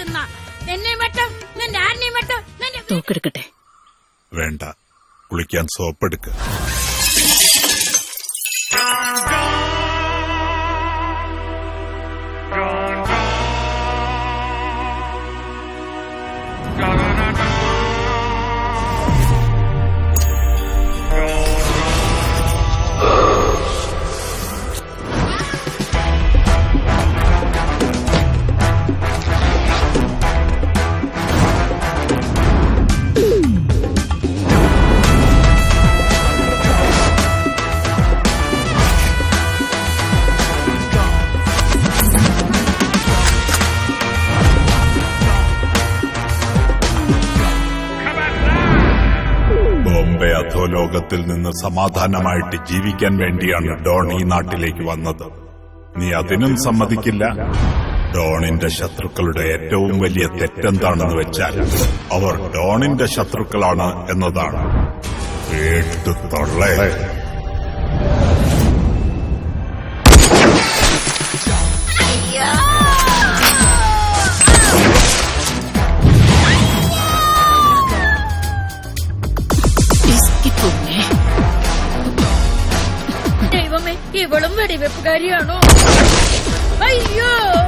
തിന്നാ. എന്നെയും വെട്ടും, നിന്റെ ആരെയും വെട്ടും. തോക്കെടുക്കട്ടെ? വേണ്ട, കുളിക്കാൻ സോപ്പെടുക്ക. ബോംബെ അധോലോകത്തിൽ നിന്ന് സമാധാനമായിട്ട് ജീവിക്കാൻ വേണ്ടിയാണ് ഡോൺ ഈ നാട്ടിലേക്ക് വന്നത്. നീ അതിനും സമ്മതിക്കില്ല. ഡോണിന്റെ ശത്രുക്കളുടെ ഏറ്റവും വലിയ തെറ്റെന്താണെന്ന് വെച്ചാൽ അവർ ഡോണിന്റെ ശത്രുക്കളാണ് എന്നതാണ്. കേട്ടു തൊള്ളേ. ദൈവമേ, ഇവളും വെടിവെപ്പുകാരിയാണോ? അയ്യോ!